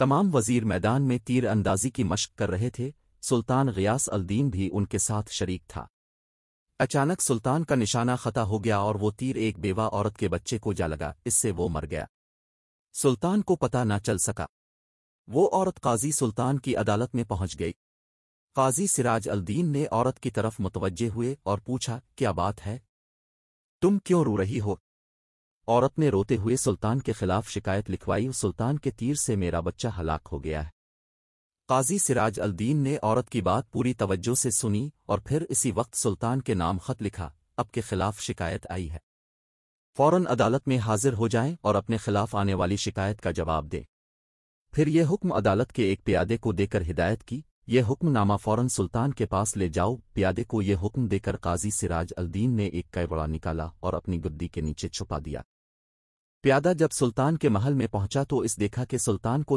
تمام وزیر میدان میں تیر اندازی کی مشق کر رہے تھے، سلطان غیاث الدین بھی ان کے ساتھ شریک تھا۔ اچانک سلطان کا نشانہ خطا ہو گیا اور وہ تیر ایک بیوہ عورت کے بچے کو جا لگا، اس سے وہ مر گیا۔ سلطان کو پتہ نہ چل سکا۔ وہ عورت قاضی سلطان کی عدالت میں پہنچ گئی۔ قاضی سراج الدین نے عورت کی طرف متوجہ ہوئے اور پوچھا، کیا بات ہے؟ تم کیوں رو رہی ہو؟ عورت نے روتے ہوئے سلطان کے خلاف شکایت لکھوائی، سلطان کے تیر سے میرا بچہ ہلاک ہو گیا ہے۔ قاضی سراج الدین نے عورت کی بات پوری توجہ سے سنی اور پھر اسی وقت سلطان کے نام خط لکھا، اب کے خلاف شکایت آئی ہے، فوراً عدالت میں حاضر ہو جائیں اور اپنے خلاف آنے والی شکایت کا جواب دیں۔ پھر یہ حکم عدالت کے ایک پیادے کو دے کر ہدایت کی، یہ حکم نامہ فوراً سلطان کے پاس لے جاؤ۔ پیادے کو یہ حکم دے کر قاضی سراج الدین نے ایک کیوڑا نکالا اور اپنی گدی کے نیچے چھپا دیا۔ پیادہ جب سلطان کے محل میں پہنچا تو اس دیکھا کہ سلطان کو